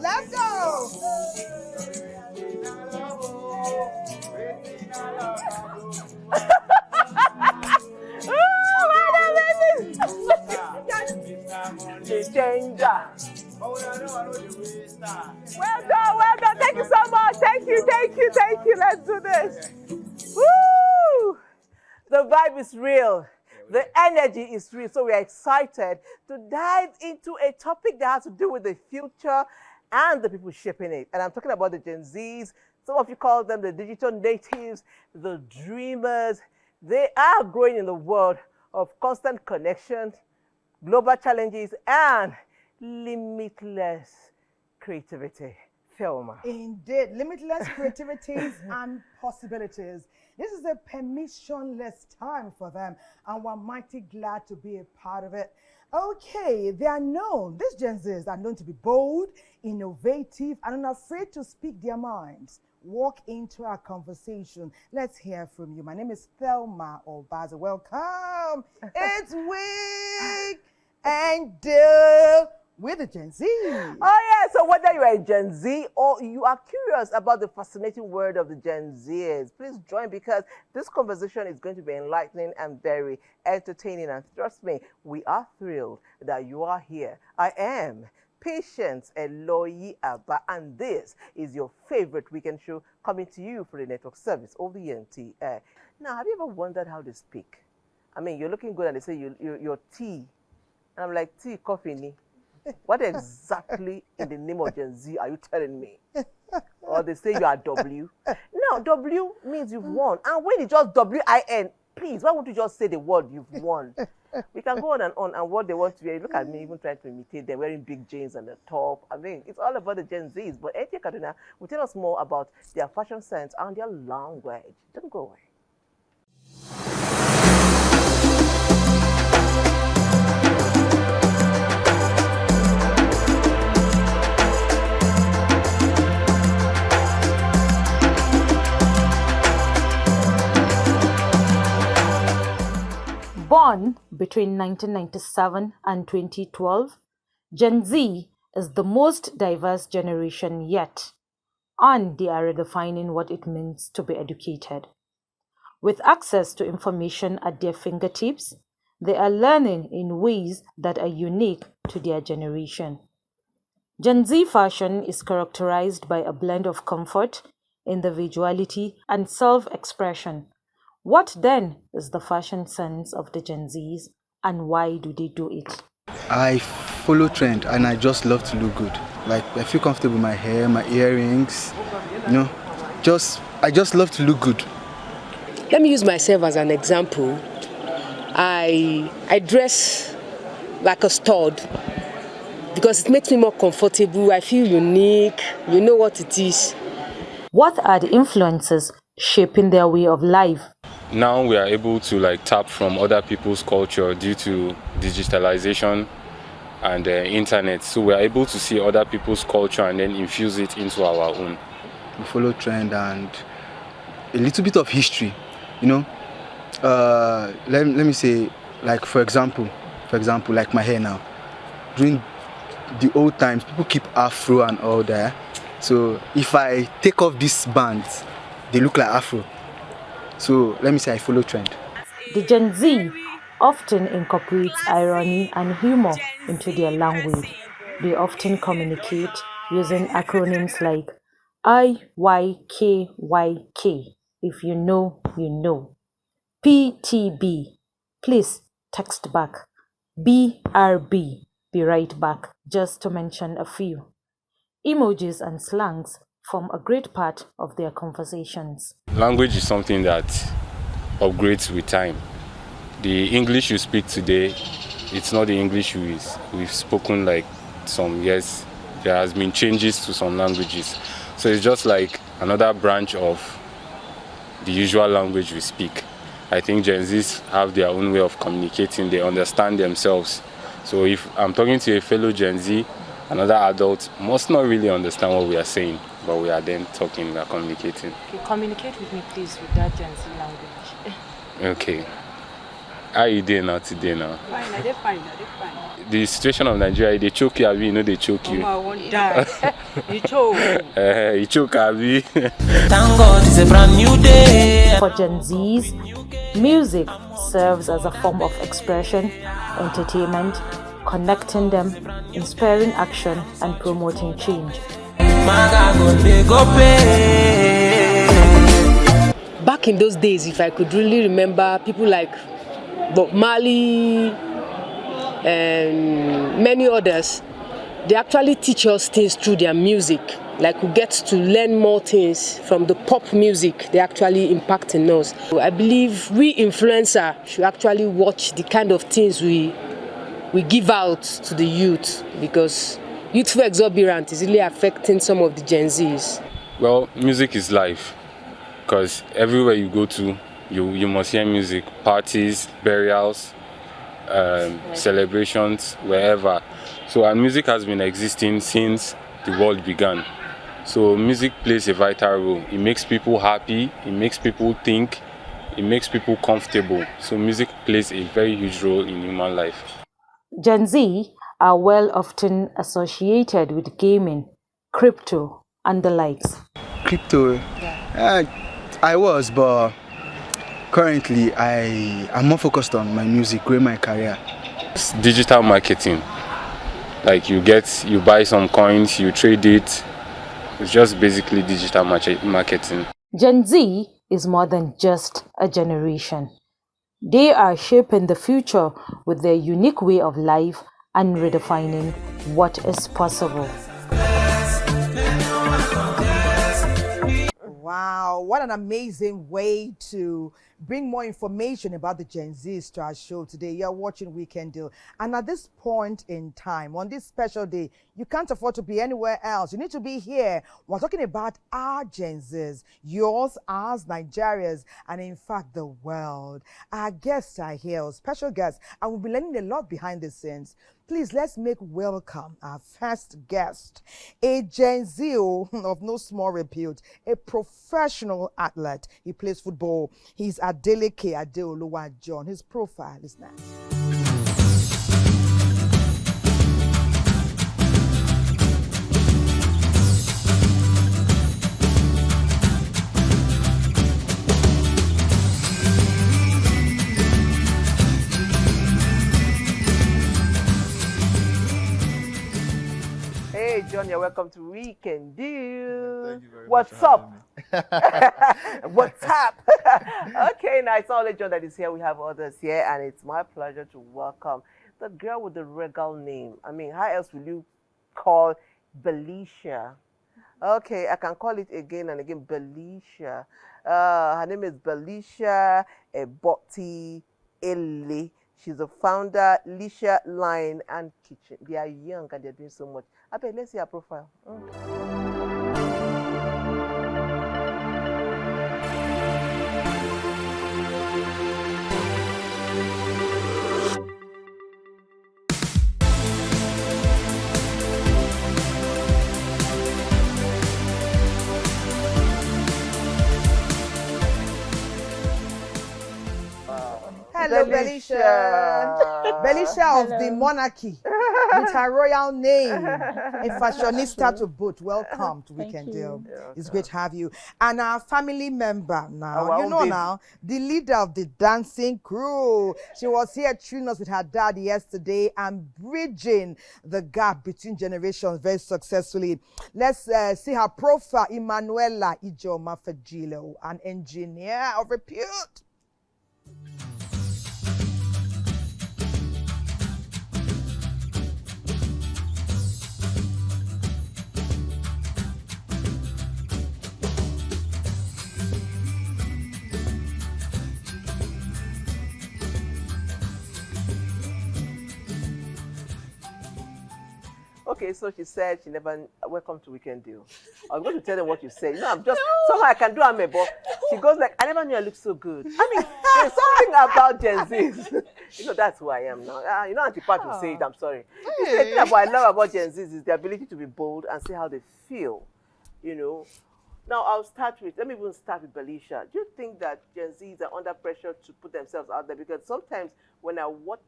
Let's go. Changer. Well done. Thank you so much. Thank you. Let's do this. Woo! The vibe is real. The energy is real. So we are excited to dive into a topic that has to do with the future and the people shaping it. And I'm talking about the Gen Zs. Some of you call them the digital natives, the dreamers. They are growing in the world of constant connection, global challenges, and limitless creativity. Thelma. Indeed, limitless creativities and possibilities. This is a permissionless time for them, and we're mighty glad to be a part of it. Okay, they are known, these Gen Zs are known to be bold, innovative, and unafraid to speak their minds. Walk into our conversation. Let's hear from you. My name is Thelma Obaza. Welcome. It's week and with the Gen Z. Oh yeah, so whether you are a Gen Z or you are curious about the fascinating world of the Gen Zs, please join, because this conversation is going to be enlightening and very entertaining. And trust me, we are thrilled that you are here. I am Patience Eloyi Abba, and this is your favorite weekend show coming to you for the network service of the NTA. Now, have you ever wondered how they speak? I mean, you're looking good and they say you're tea. And I'm like, tea, coffee, ni. What exactly in the name of Gen Z are you telling me? Or they say you are W. No, W means you've won. And when it's just W-I-N, please, why won't you just say the word you've won? We can go on and what they want to wear. Look at me even trying to imitate them, wearing big jeans on the top. I mean, it's all about the Gen Zs. But NTA Kaduna will tell us more about their fashion sense and their language. Don't go away. Born between 1997 and 2012, Gen Z is the most diverse generation yet, and they are redefining what it means to be educated. With access to information at their fingertips, they are learning in ways that are unique to their generation. Gen Z fashion is characterized by a blend of comfort, individuality, and self-expression. What then is the fashion sense of the Gen Zs, and why do they do it? I follow trend and I just love to look good. Like, I feel comfortable with my hair, my earrings, I just love to look good. Let me use myself as an example. I dress like a stud because it makes me more comfortable. I feel unique. You know what it is. What are the influences shaping their way of life? Now we are able to tap from other people's culture due to digitalization and internet. So we are able to see other people's culture and then infuse it into our own. We follow trend and a little bit of history. Let me say, for example, For example, like my hair now. During the old times, people keep afro and all that. So if I take off these bands, they look like afro. So let me say I follow trend. The Gen Z often incorporates irony and humor into their language. They often communicate using acronyms like IYKYK, if you know, you know. PTB, please text back. BRB, be right back, just to mention a few. Emojis and slangs form a great part of their conversations. Language is something that upgrades with time. The English you speak today, it's not the English we've spoken like some years. There has been changes to some languages. So it's just like another branch of the usual language we speak. I think Gen Zs have their own way of communicating. They understand themselves. So if I'm talking to a fellow Gen Z, another adult must not really understand what we are saying, but we are then talking, we are communicating. Okay, communicate with me, please, with that Gen Z language. Okay. How are you doing now today now? Fine, I did fine. The situation of Nigeria, they choke you, Abi, you know they choke you. Oh, I won't die. You choke. You choke, Abi. Thank God it's a brand new day. For Gen Zs, music serves as a form of expression, entertainment, connecting them, inspiring action, and promoting change. Back in those days, if I could really remember, people like Bob Marley and many others, they actually teach us things through their music. Like we get to learn more things from the pop music they actually impact in us. So I believe we influencers should actually watch the kind of things we give out to the youth, because youthful exuberance is really affecting some of the Gen Zs. Well, music is life, because everywhere you go to, you must hear music. Parties, burials, celebrations, wherever. So our music has been existing since the world began. So music plays a vital role. It makes people happy, it makes people think, it makes people comfortable. So music plays a very huge role in human life. Gen Z are often associated with gaming, crypto, and the likes. Crypto, I was, but currently I'm more focused on my music, growing my career. It's digital marketing. Like you buy some coins, you trade it. It's just basically digital marketing. Gen Z is more than just a generation. They are shaping the future with their unique way of life and redefining what is possible. Wow, what an amazing way to bring more information about the Gen Zs to our show today. You're watching Weekend Deal. And at this point in time, on this special day, you can't afford to be anywhere else. You need to be here. We're talking about our Gen Zs, yours, ours, Nigerians, and in fact, the world. Our guests are here, special guests, and we'll be learning a lot behind the scenes. Please, let's make welcome our first guest, a Gen Z of no small repute, a professional athlete. He plays football. He's Adeleke Adeoluwa John. His profile is next. Hey, John, you're welcome to Weekend Deal. Thank you very What's much for up? having me. What's up? Okay, now it's not only John that is here. We have others here, and it's my pleasure to welcome the girl with the regal name. I mean, how else will you call Belisha? Okay, I can call it again and again, Belisha. Her name is Belisha Eboti Ele. She's the founder, Lisha Line and Kitchen. They are young and they're doing so much. I bet let's see her profile. Hello, Belisha. Belisha. Belisha of the monarchy with her royal name. A fashionista to boot. Welcome to Weekend Deal. It's great to have you. And our family member now, you know now, the leader of the dancing crew. She was here tuning us with her dad yesterday and bridging the gap between generations very successfully. Let's see her profile, Emanuela Ijoma Fejilo, an engineer of repute. Okay, so she said she never, welcome to Weekend Deal. I was going to tell them what you said. You know, I'm just, somehow I can do Ame, but she goes like, I never knew I looked so good. I mean, there's something about Gen Zs. You know, that's who I am now. You know, Auntie Pat will say it, I'm sorry. The thing about I love about Gen Zs is the ability to be bold and see how they feel, you know. Now, let me even start with Belisha. Do you think that Gen Zs are under pressure to put themselves out there? Because sometimes when I watch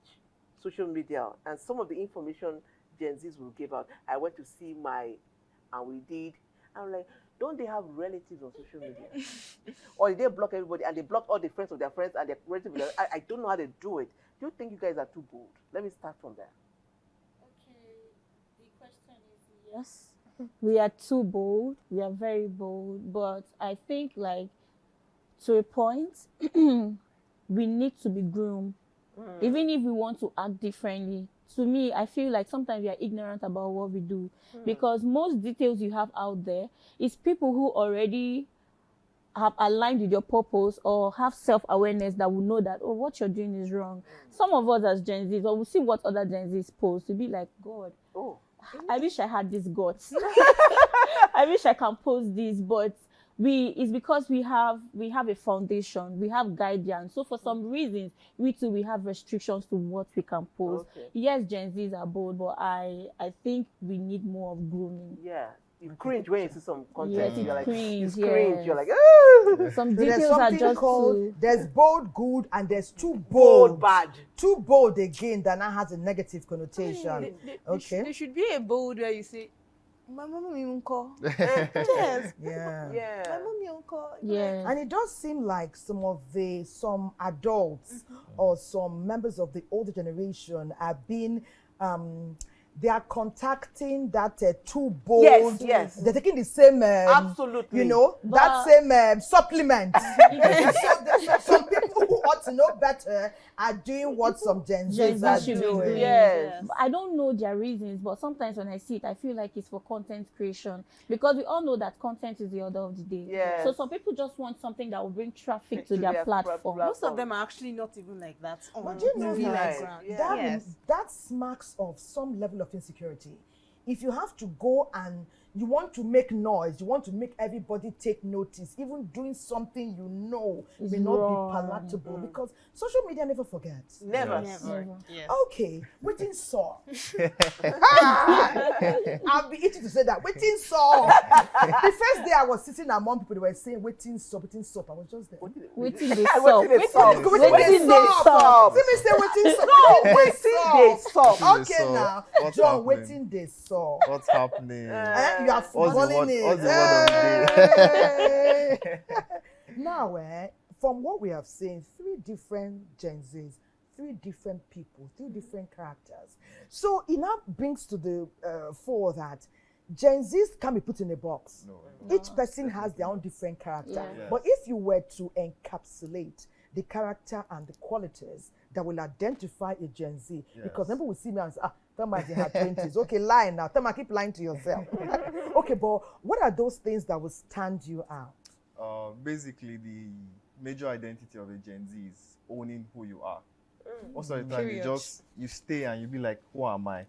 social media and some of the information Gen Zs will give out, I went to see and we did. I'm like, don't they have relatives on social media? Or did they block everybody and they block all the friends of their friends and their relatives? I don't know how they do it. Do you think you guys are too bold? Let me start from there. Okay, the question is yes. We are too bold. We are very bold. But I think, like, to a point, we need to be groomed. Even if we want to act differently. To me, I feel like sometimes we are ignorant about what we do. Because most details you have out there is people who already have aligned with your purpose or have self-awareness that will know that, oh, what you're doing is wrong. Some of us as Gen Zs, or we'll see what other Gen Zs post, to be like, God, I wish I had this guts. I wish I can post this, but it's because we have a foundation, we have guidance. So for some reasons, we have restrictions to what we can post. Yes, Gen Zs are bold, but I think we need more of grooming. Yeah. You cringe when you see some content. Yes, you're like, cringe, cringe. You're like, some So details are just called, there's bold good and there's too bold bad. Too bold again that now has a negative connotation. There should be a bold where you say, my mama uncle. Yes. Yeah. My mommy uncle. Yeah. And it does seem like some adults or some members of the older generation have been they are contacting that too bold. Yes. They're taking the same, absolutely. You know, that same supplement. So some people who ought to know better are doing what some Gen Zs are doing. Yes. I don't know their reasons, but sometimes when I see it, I feel like it's for content creation. Because we all know that content is the order of the day. Yes. So some people just want something that will bring traffic to their platform. Most of them are actually not even like that. But do you know that smacks of some level of insecurity. If you have to go and you want to make noise, you want to make everybody take notice, even doing something you know may not be palatable, because social media never forgets. Never. Yes. Okay, waiting saw. I'll be itching to say that. Waiting saw. The first day I was sitting among people, they were saying waiting saw. I was just there. Waiting they saw. Waiting they saw. Let me say waiting saw. No, waiting they saw. Okay now. John, waiting they saw. What's happening? You are footballing it. What's the word of the day? Now, from what we have seen, 3 different Gen Zs, 3 different people, 3 different characters. So it now brings to the fore that Gen Zs can be put in a box. No. Each person has their own different character. Yeah. Yes. But if you were to encapsulate the character and the qualities that will identify a Gen Z, because people will see me and say, Thelma is in her 20s. Okay, lie now. Thelma, keep lying to yourself. Okay, but what are those things that will stand you out? Basically, the major identity of a Gen Z is owning who you are. Most of the time, you stay and you be like, who am I?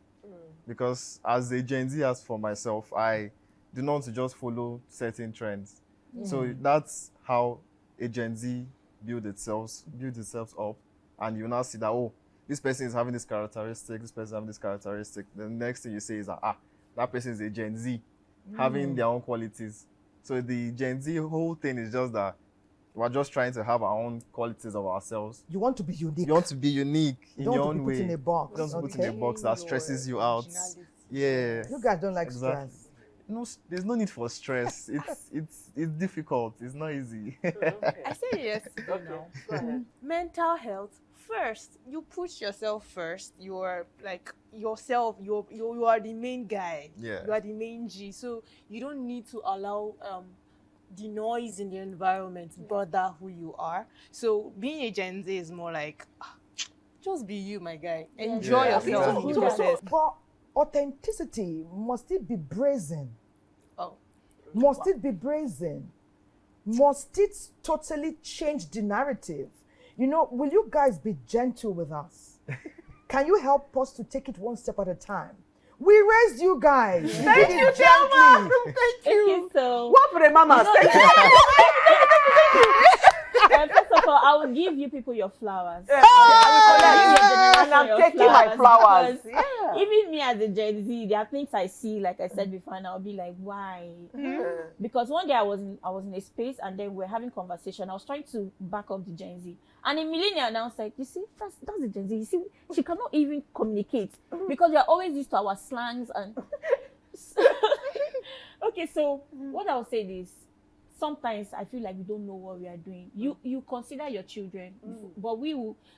Because as a Gen Z, as for myself, I do not want to just follow certain trends. So that's how a Gen Z build itself up, and you now see that, oh, this person is having this characteristic, this person is having this characteristic. The next thing you say is that person is a Gen Z, having their own qualities. So the Gen Z whole thing is just that We're just trying to have our own qualities of ourselves. You want to be unique. You want to be unique in don't your want to own be put way. in a box. Don't put in a Okay. box that stresses you out. Yeah. You guys don't like Exactly. stress. No, there's no need for stress. It's difficult. It's not easy. I said yes. Okay, go ahead. Mental health first. You put yourself first. You are like yourself. You are the main guy. Yeah. You are the main G. So you don't need to allow the noise in the environment bother who you are. So being a Gen Z is more like just be you, my guy. Enjoy Yeah, yourself. exactly. in the process. But authenticity, must it be brazen? Oh. Must it be brazen? Must it totally change the narrative? You know, will you guys be gentle with us? Can you help us to take it one step at a time? We raised you guys. We Thank did you, it gently. Thank you. So, What for the mamas? Thank you. first of all, I will give you people your flowers. And I'm taking my flowers. Because Yeah. even me as a Gen Z, there are things I see, like I said before, and I'll be like, why? Because one day I was in a space, and then we're having conversation. I was trying to back up the Gen Z, and a millennial announced like, you see, that's the Gen Z. You see, she cannot even communicate because we are always used to our slangs and. Okay, so what I'll say is, sometimes I feel like we don't know what we are doing. You consider your children, but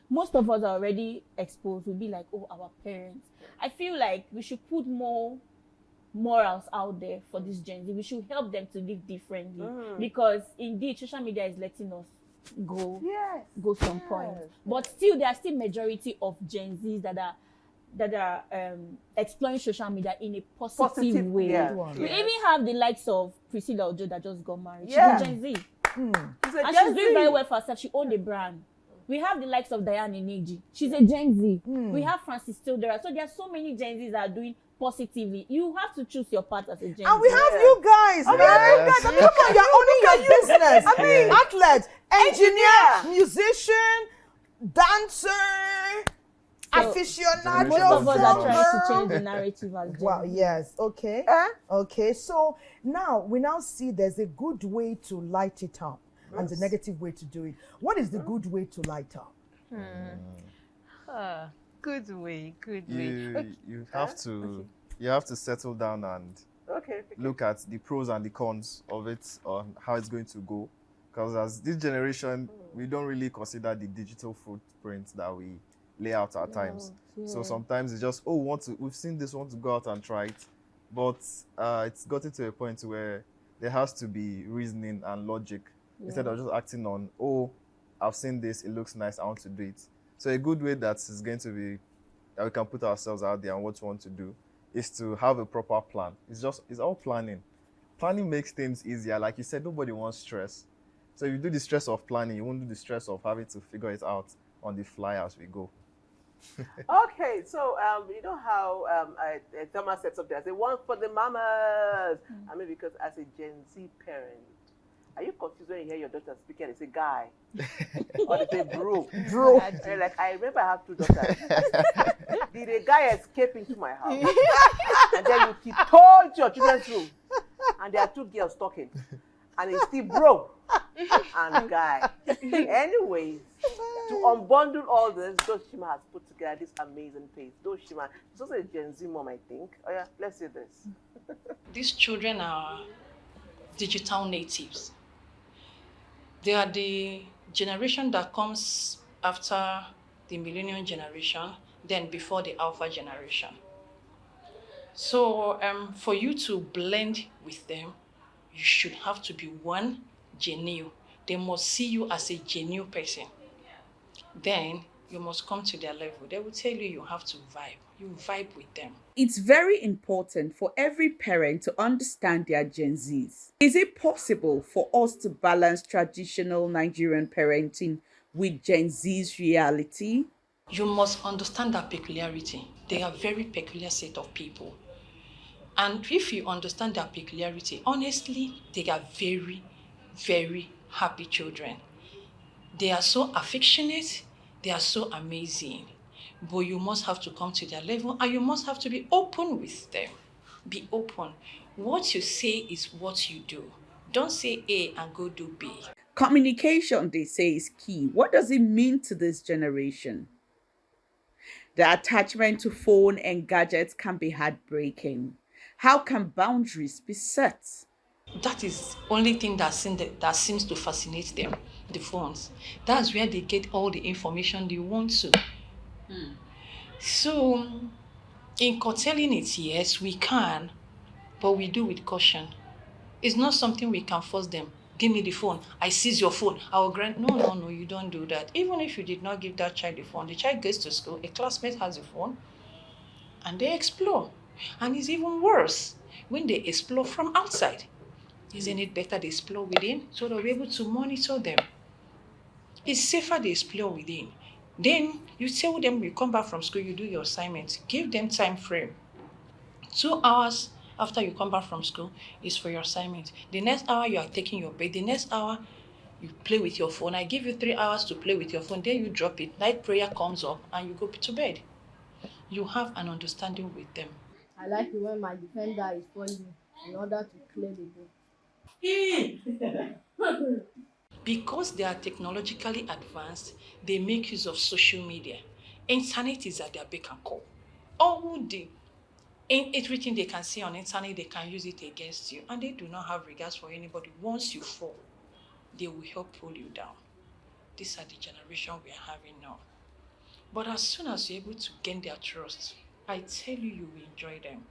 most of us are already exposed. We'll be like, oh, our parents. I feel like we should put more morals out there for this Gen Z. We should help them to live differently because indeed social media is letting us go some point. But still, there are still majority of Gen Zs that are exploring social media in a positive way. Yeah. We even have the likes of Priscilla Ojo that just got married. Yeah. She's a Gen Z. She's a And Gen she's doing Z. very well for herself. She owned a brand. We have the likes of Diane Ineji. She's a Gen Z. We have Francis Tildera. So there are so many Gen Zs that are doing positively. You have to choose your path as a Gen Z. And we have you guys. Oh, We have you yes. guys. I mean, come on, you're owning your business. I mean, Athlete, engineer, engineer. musician, dancer, aficionado. Most of us are film trying to girl. change the narrative as Gen Wow, Z. yes, okay. Okay, so now we now see there's a good way to light it up and the negative way to do it. What is the good way to light up? Good way. You have to settle down and look at the pros and the cons of it, on how it's going to go. Because as this generation, we don't really consider the digital footprint that we lay out at times. So sometimes it's just, we've seen this, want to go out and try it. But it's gotten to a point where there has to be reasoning and logic instead of just acting on, I've seen this, it looks nice, I want to do it. So a good way that is going to be, that we can put ourselves out there and what we want to do, is to have a proper plan. It's all planning. Planning makes things easier. Like you said, nobody wants stress. So if you do the stress of planning, you won't do the stress of having to figure it out on the fly as we go. Okay, so you know how Thomas sets up there. I say one for the mamas. I mean, because as a Gen Z parent, are you confused when you hear your daughter speaking and they say guy or they say bro? Bro. And you're like, I remember I have two daughters. Did a guy escape into my house? And then you tiptoe into your children's room, and there are two girls talking, and it's still bro and guy. Anyways, to unbundle all this, Doshima has put together this amazing page. Doshima, she's also a Gen Z mom, I think. Oh yeah, let's see this. These children are digital natives. They are the generation that comes after the millennium generation, then before the alpha generation. So for you to blend with them, you should have to be one, genuine. They must see you as a genuine person. Then you must come to their level. They will tell you have to vibe. You vibe with them. It's very important for every parent to understand their Gen Zs. Is it possible for us to balance traditional Nigerian parenting with Gen Z's reality? You must understand that peculiarity. They are a very peculiar set of people. And if you understand their peculiarity, honestly, they are very, very happy children. They are so affectionate. They are so amazing. But you must have to come to their level and you must have to be open with them. Be open. What you say is what you do. Don't say A and go do B. Communication, they say, is key. What does it mean to this generation? The attachment to phone and gadgets can be heartbreaking. How can boundaries be set? That is only thing that seems to fascinate them, the phones. That's where they get all the information they want to. So, in curtailing it, yes, we can, but we do with caution. It's not something we can force them. Give me the phone. I seize your phone. I will grant. No, you don't do that. Even if you did not give that child the phone, the child goes to school, a classmate has a phone, and they explore. And it's even worse when they explore from outside. Isn't it better they explore within so they'll be able to monitor them? It's safer they explore within. Then you tell them you come back from school, you do your assignments. Give them time frame. 2 hours after you come back from school is for your assignment. The next hour you are taking your break. The next hour you play with your phone. I give you 3 hours to play with your phone. Then you drop it. Night prayer comes up and you go to bed. You have an understanding with them. I like it when my defender is falling in order to clear the ball. Because they are technologically advanced, they make use of social media. Internet is at their beck and call. Everything they can see on internet, they can use it against you. And they do not have regards for anybody. Once you fall, they will help pull you down. These are the generation we are having now. But as soon as you're able to gain their trust, I tell you, you will enjoy them.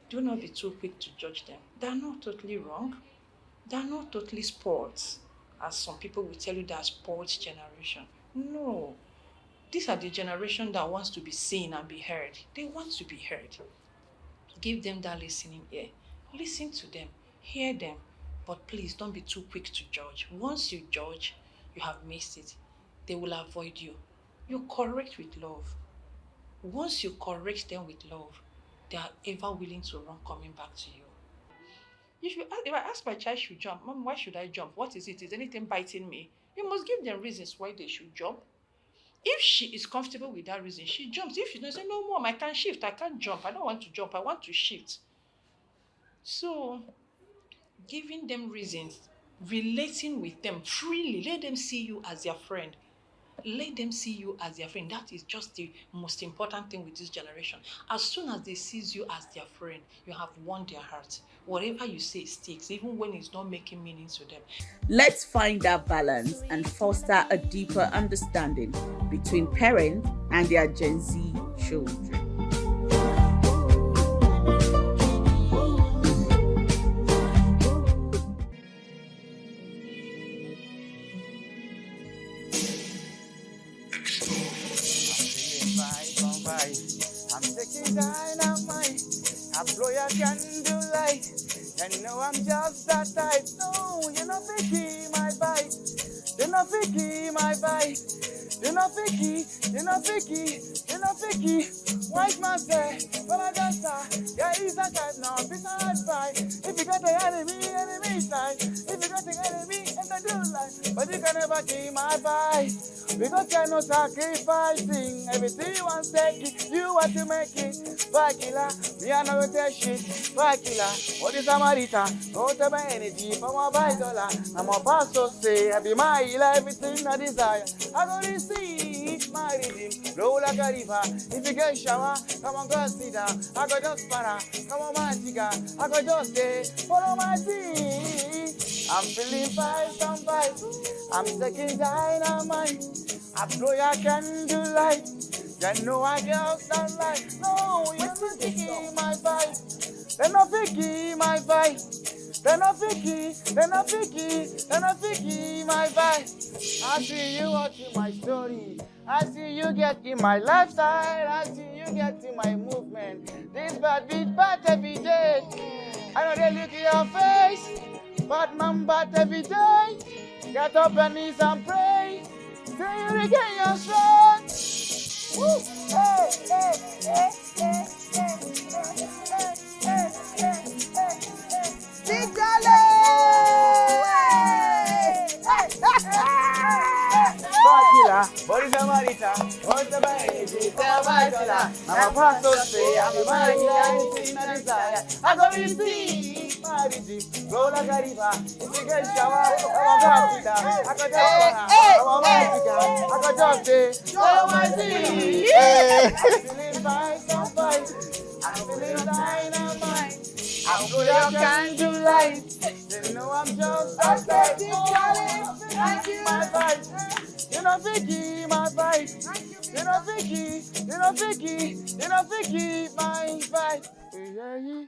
Do not be too quick to judge them. They're not totally wrong. They're not totally sports, as some people will tell you they're sports generation. No. These are the generation that wants to be seen and be heard. They want to be heard. Give them that listening ear. Listen to them. Hear them. But please don't be too quick to judge. Once you judge, you have missed it. They will avoid you. You correct with love. Once you correct them with love, they are ever willing to run coming back to you. If I ask my child should jump, Mom, why should I jump? What is it? Is anything biting me? You must give them reasons why they should jump. If she is comfortable with that reason, she jumps. If she doesn't say, no, Mom, I can't shift, I can't jump, I don't want to jump, I want to shift. So, giving them reasons, relating with them freely, let them see you as their friend. Let them see you as their friend. That is just the most important thing with this generation. As soon as they see you as their friend, you have won their heart. Whatever you say sticks, even when it's not making meaning to them. Let's find that balance and foster a deeper understanding between parents and their Gen Z children. I'm taking dynamite, I blow your candlelight. You know I'm just that type. No, you're not picky, my bite. You're not picky, my bite. You're not picky, you're not picky, you're not picky. White man say, but I just yeah, he's a type now, this hard fight. If you got the enemy side. If you got the enemy, and I do like, but you can never keep my bite. Because you're no sacrificing. Everything you want to take it, you want to make it. Bakila, me I know that shit. Bakila, what is a marita? No to my energy for my $5. I'm a pastor say, I be my everything I desire. I go to see my rhythm, flow like a river. If you get shower, come on, go sit down. I go just para, come on, my chica. I go just stay, follow my team. I'm feeling vibes on vibes. I'm taking dynamite. I blow your candlelight. You know I just don't like. No, you're not picking my vibe. They're not picking my vibe. They're not picky, they're not picky, they're not picky, my vibe. I see you watching my story. I see you get in my lifestyle. I see you get in my movement. This bad beat bad every day. I know they look at your face. Bad man bad every day. Get up and knees and pray. Till you regain your strength. Woo! Hey, hey, hey, hey, hey, hey, hey, hey, hey, hey. Big Dolly! Bakila, what is a marita? What's the energy? Tell my I'm a pastor say, I'm a man, anything I desire. I go receive my redeem. Roll like a river, if you get shower, I'm a baptista. I go jump for her, I'm a magica. I go jump there, oh my see. I'm feeling fine, so fine. I'm feeling dynamite. I'm blow your candle light. You know I'm just a baby, darling. Thank you, my vibe. You know Vicky, my vibe. You know Vicky, you know Vicky, you know Vicky, my vibe. Yeah.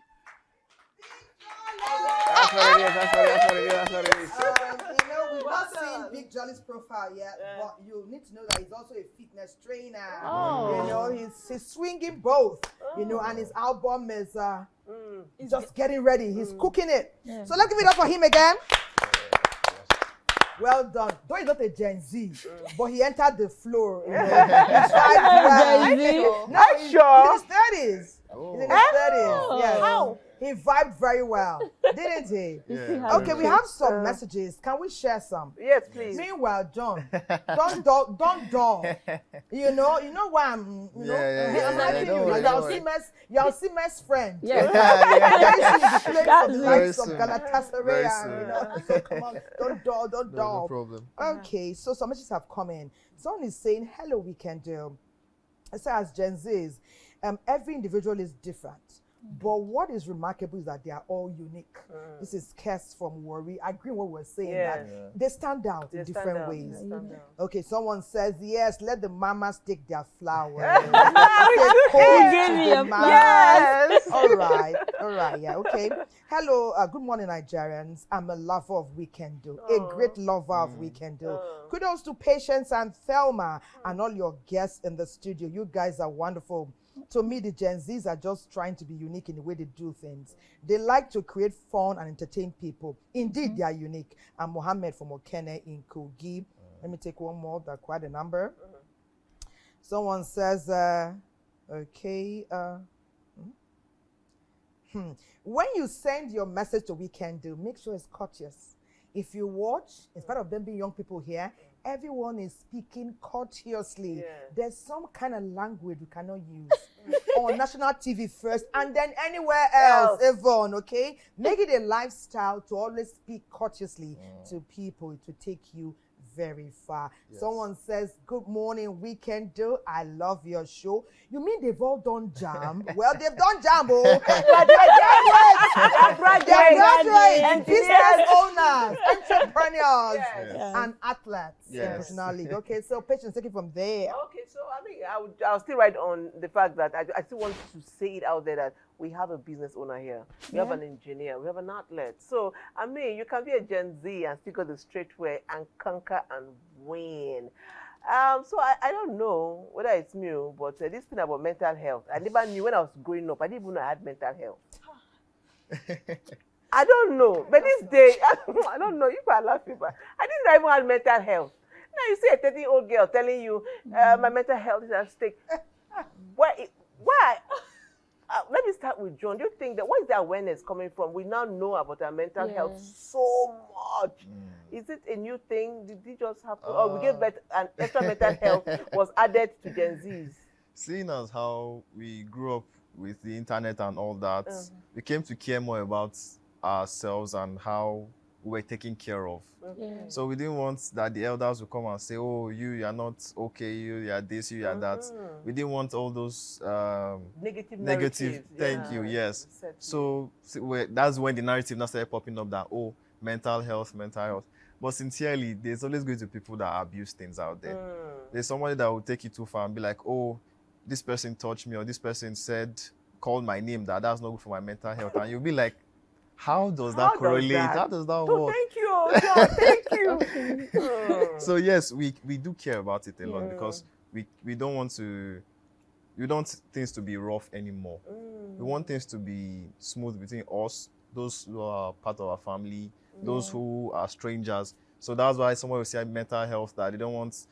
That's what it is. That's what it is. That's what it is. We've not seen Big Jolly's profile yet, but you need to know that he's also a fitness trainer. Oh. He's swinging both. And his album is just getting ready. He's cooking it. Yeah. So let's give it up for him again. Well done. Though he's not a Gen Z, but he entered the floor. He's Gen Z? No, he's in his 30s. He's in his 30s. Yes. How? He vibed very well, didn't he? Yeah. Okay, we have some messages. Can we share some? Yes, please. Meanwhile, John, don't dull. You know why I'm. You're Siemens friend. Yeah. That's the likes of soon. Galatasaray. Very So come on, don't dull. No problem. Okay, so some messages have come in. Someone is saying, "Hello, we can do." It says Gen Zs, every individual is different. But what is remarkable is that they are all unique. This is Kes from Worry. I agree with what we're saying. That they stand out in different ways. Okay, someone says, yes, let the mamas take their flowers. Yes. All right, yeah, okay. Hello, good morning, Nigerians. I'm a lover of Weekend Do, a great lover of Weekend Do. Kudos to Patience and Thelma and all your guests in the studio. You guys are wonderful. To me, the Gen Zs are just trying to be unique in the way they do things. They like to create fun and entertain people. Indeed, they are unique. I'm Mohammed from Okene in Kogi. Let me take one more. That's quite a number. Someone says, when you send your message to Weekend Do, make sure it's courteous. If you watch, in spite of them being young people here, everyone is speaking courteously. Yeah. There's some kind of language we cannot use on national TV first and then anywhere else, Yvonne, okay? Make it a lifestyle to always speak courteously to people. It will take you very far. Yes. Someone says, good morning, Weekend Do. I love your show. You mean they've all done jam? Well, they've done jam, oh. They're graduates, business owners, entrepreneurs, and athletes in National League. Okay, so Patience, take it from there. Okay, so I mean, I'll still write on the fact that I still want to say it out there that we have a business owner here. We have an engineer. We have an athlete. So, I mean, you can be a Gen Z and still go the straight way and conquer and win. So I don't know whether it's me, but this thing about mental health, I never knew when I was growing up. I didn't even know I had mental health. I don't know. But this day, I don't know. You are laughing, but I didn't even have mental health. Now you see a 13-year-old girl telling you, my mental health is at stake. Why? Let me start with John. Do you think that where is the awareness coming from? We now know about our mental health so much. Is it a new thing? Did it just happen? Or we gave birth and extra mental health was added to Gen Zs? Seeing as how we grew up with the internet and all that, we came to care more about ourselves and how we were taken care of. So we didn't want that the elders would come and say, oh, you are not okay, you are this, you are that. We didn't want all those negative thank you, yes. So that's when the narrative now started popping up that, oh, mental health. But sincerely, there's always going to be people that abuse things out there. There's somebody that will take you too far and be like, oh, this person touched me, or this person called my name, that's not good for my mental health. And you'll be like, how does that correlate? How does that work? Thank you, John. Thank you. So yes, we do care about it a lot because we don't want things to be rough anymore. We want things to be smooth between us, those who are part of our family, those who are strangers. So that's why someone will say mental health, that they don't want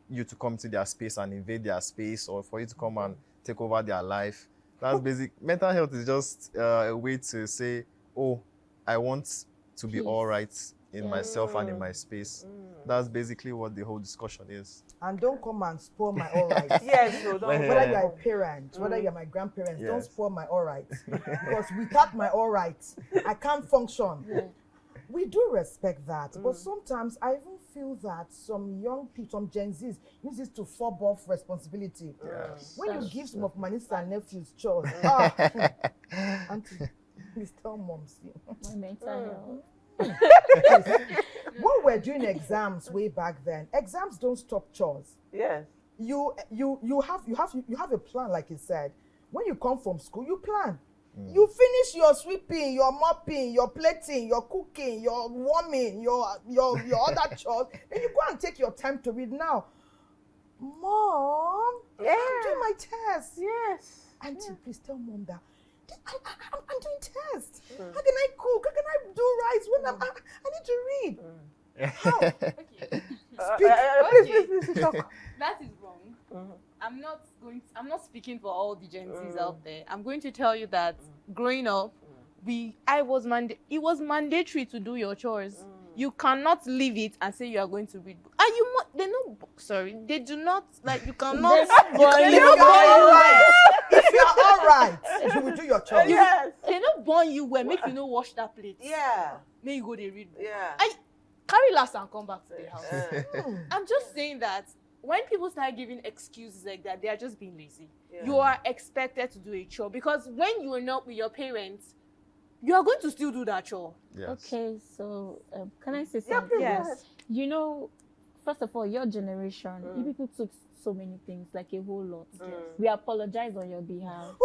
you to come to their space and invade their space, or for you to come and take over their life. That's basic. Mental health is just a way to say, oh, I want to be all right in myself and in my space. That's basically what the whole discussion is. And don't come and spoil my all rights. Yes, no, don't. Whether you're a parent, whether you're my grandparents, don't spoil my all rights. Because without my all rights, I can't function. We do respect that, but sometimes I even feel that some young people, some Gen Zs, use this to fob off responsibility. When you give some of my nieces and nephews chores, auntie, please tell mom, see. My mental health. When we're doing exams way back then, exams don't stop chores. Yes. You have a plan, like you said. When you come from school, you plan. You finish your sweeping, your mopping, your plating, your cooking, your warming, your other chores. Then you go and take your time to read. Now, Mom, I'm doing my test. Yes. Auntie, please tell mom that I'm doing tests. How can I cook? How can I do rice when I need to read? How? Okay. Please talk. That is wrong. I'm not speaking for all the Gen Zs out there. I'm going to tell you that growing up, it was mandatory to do your chores. You cannot leave it and say you are going to read book. And they do not, like, you cannot. If you're all right, you will do your chores. Yes. They not born you well, make you no wash that plate. Yeah. Make you go they read book. Yeah. Carry last and come back to the house. I'm just saying that when people start giving excuses like that, they are just being lazy. Yeah. You are expected to do a chore because when you are not with your parents, you are going to still do that chore. Yes. Okay, so can I say something? Yes. You know, first of all, your generation, you people took so many things, like a whole lot. We apologize on your behalf.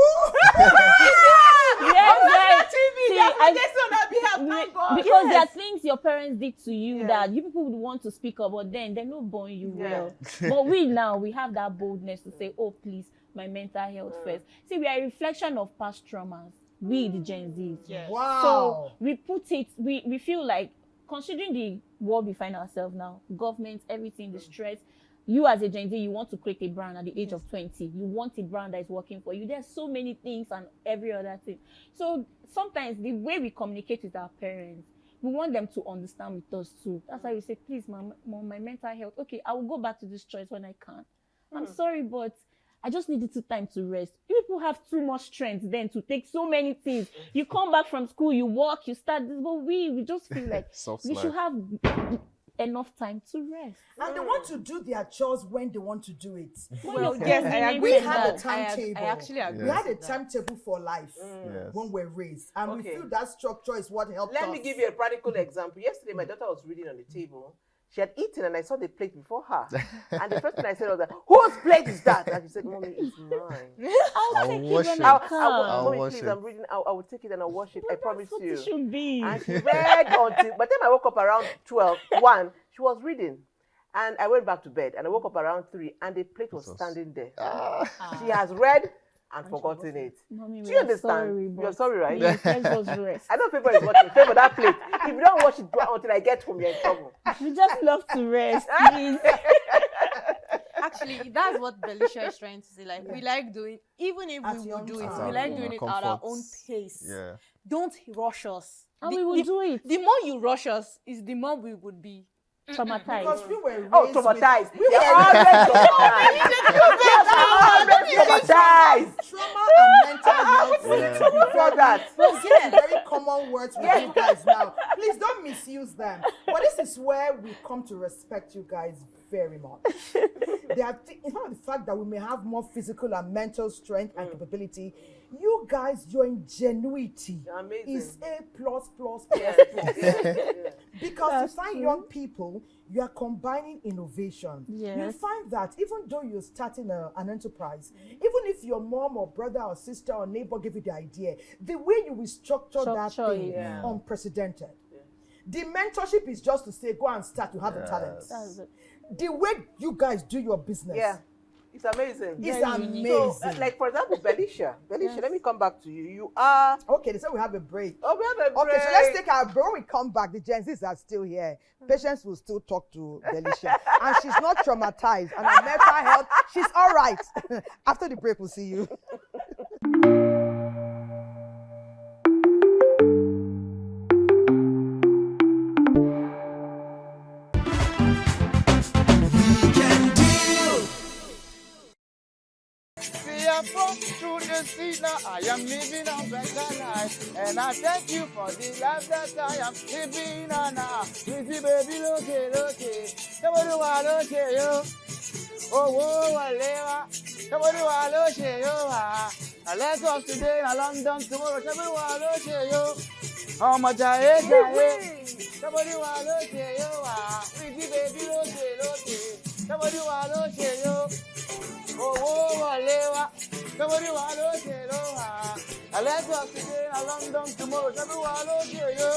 Because there are things your parents did to you that you people would want to speak up, but then they're not born you well. But we have that boldness to say, oh, please, my mental health first. See, we are a reflection of past traumas. We, the Gen Zs. Yes. Wow. So we put it, we feel like, considering the world we find ourselves now, government, everything, the stress, you as a Gen Z, you want to create a brand at the age of 20. You want a brand that is working for you. There's so many things and every other thing. So sometimes the way we communicate with our parents, we want them to understand with us too. That's why we say, please, mom, my mental health. Okay, I will go back to this choice when I can. I'm sorry, but I just needed time to rest. You people have too much strength then to take so many things. You come back from school, you work, you start this, but we just feel like we should have enough time to rest. And they want to do their chores when they want to do it. Well, yes, I agree. We had a timetable. I actually agree. We had a timetable for life when we're raised. And we feel that structure is what helped us. Let me give you a practical example. Yesterday, my daughter was reading on the table. She had eaten and I saw the plate before her. And the first thing I said was that, whose plate is that? And she said, Mommy, it's mine. I'll wash it. Mommy, please, I'm reading. I will take it and I'll wash it. I promise you. It should be. And she read until, by the time I woke up around 1, she was reading. And I went back to bed and I woke up around 3 and the plate was standing there. She has read and forgotten it. Mommy, do you understand? You're sorry, right? Please, let's just rest. I know people is watching. Favor that plate. If you don't watch it until I get home, you're in trouble. We just love to rest, please. Actually, that's what Belisha is trying to say. Like, we like doing, even if we will do it, we like doing it at our own pace. Yeah. Don't rush us. And we will do it. The more you rush us, is the more we would be traumatized. Because we were raised traumatized. We were already traumatized. Trauma and mental health. Before that. Very common words with you guys now. Please don't misuse them. But this is where we come to respect you guys very much. In spite of the fact that we may have more physical and mental strength and capability, you guys, your ingenuity is A+++++. Because to find young people, you are combining innovation. Yes. You find that even though you're starting an enterprise, even if your mom or brother or sister or neighbor give you the idea, the way you will structure that thing, unprecedented. The mentorship is just to say, go and start, you have the talent. The way you guys do your business. Yeah. It's amazing. It's amazing. So, like, for example, Belisha, let me come back to you. You are... Okay, they said we have a break. Oh, we have a break. Okay, so let's take our break. When we come back, the Gen Zs are still here. Patience will still talk to Belisha. And she's not traumatized. And her mental health, she's all right. After the break, we'll see you. now I am living a better life. And I thank you for the life that I am living on now. Pretty baby, look it. Somebody want to say yo. Oh, whatever. Somebody want to say yo. Lagos today, London tomorrow. Somebody want to say yo. Oh, my child. Somebody want to say yo. Pretty baby, look it. Somebody want to say yo. Oh, whatever. Somebody want to say yo. Lagos today, London tomorrow. Somebody want to say yo.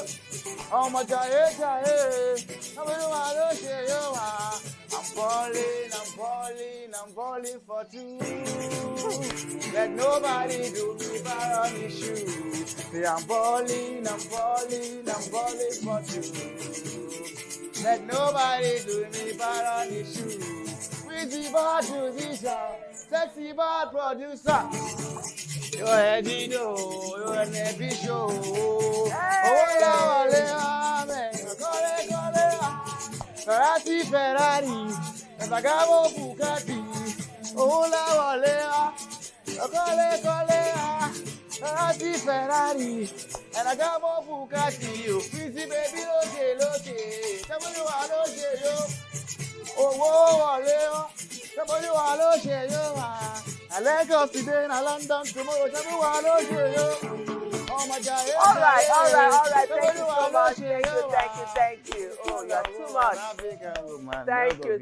Oh, my child. Somebody want to say yo. I'm falling for two. Let nobody do me bad on the shoe. Say I'm falling for two. Let nobody do me bad on the shoe. Pretty bad musician, sexy bad producer. You're heady though, you're an heavy show. Oh, Ferrari, Zagamo Bugatti, Ola Walea, Ferrari, and I got more Bugatti. Pretty baby, look, somebody want to say yo. Oh, Walea, somebody want to say yo. I Lagos today, and London tomorrow, somebody want to say yo. Oh my God. All right. Thank you so much. Thank you. Oh, you are too much. Thank you.